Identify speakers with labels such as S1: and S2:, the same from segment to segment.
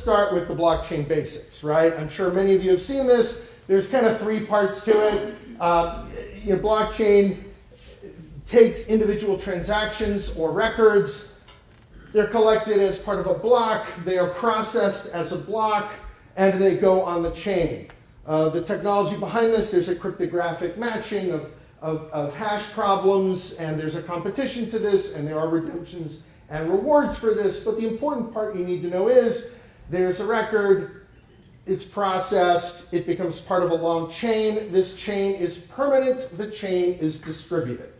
S1: start with the blockchain basics, right? I'm sure many of you have seen this. There's kind of three parts to it. Blockchain takes individual transactions or records. They're collected as part of a block. They are processed as a block, and they go on the chain. The technology behind this, there's a cryptographic matching of hash problems, and there's a competition to this, and there are redemptions and rewards for this. But the important part you need to know is there's a record, it's processed, it becomes part of a long chain. This chain is permanent, the chain is distributed.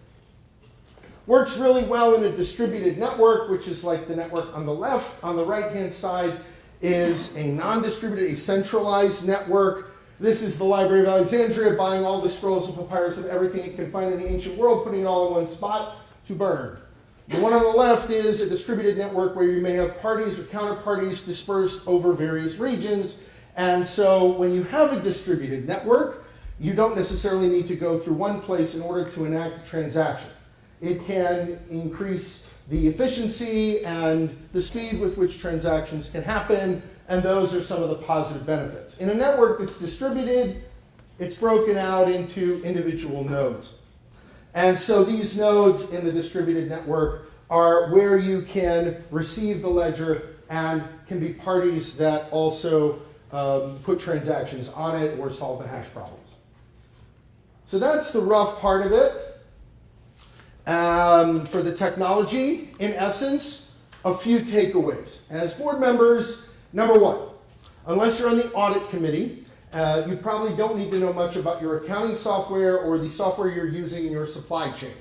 S1: Works really well in a distributed network, which is like the network on the left. On the right-hand side is a non-distributed, a centralized network. This is the Library of Alexandria buying all the scrolls and papyrus of everything it can find in the ancient world, putting it all in one spot to burn. The one on the left is a distributed network where you may have parties or counterparties dispersed over various regions. And so when you have a distributed network, you don't necessarily need to go through one place in order to enact a transaction. It can increase the efficiency and the speed with which transactions can happen, and those are some of the positive benefits. In a network that's distributed, it's broken out into individual nodes. And so these nodes in the distributed network are where you can receive the ledger and can be parties that also put transactions on it or solve the hash problems. So that's the rough part of it. For the technology, in essence, a few takeaways. As board members, number one, unless you're on the audit committee, you probably don't need to know much about your accounting software or the software you're using in your supply chain.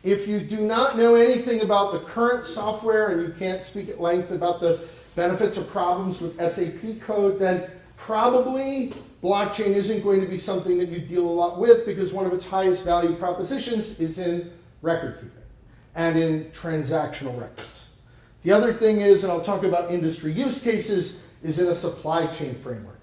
S1: If you do not know anything about the current software and you can't speak at length about the benefits or problems with SAP code, then probably blockchain isn't going to be something that you deal a lot with, because one of its highest value propositions is in record keeping and in transactional records. The other thing is, and I'll talk about industry use cases, is in a supply chain framework.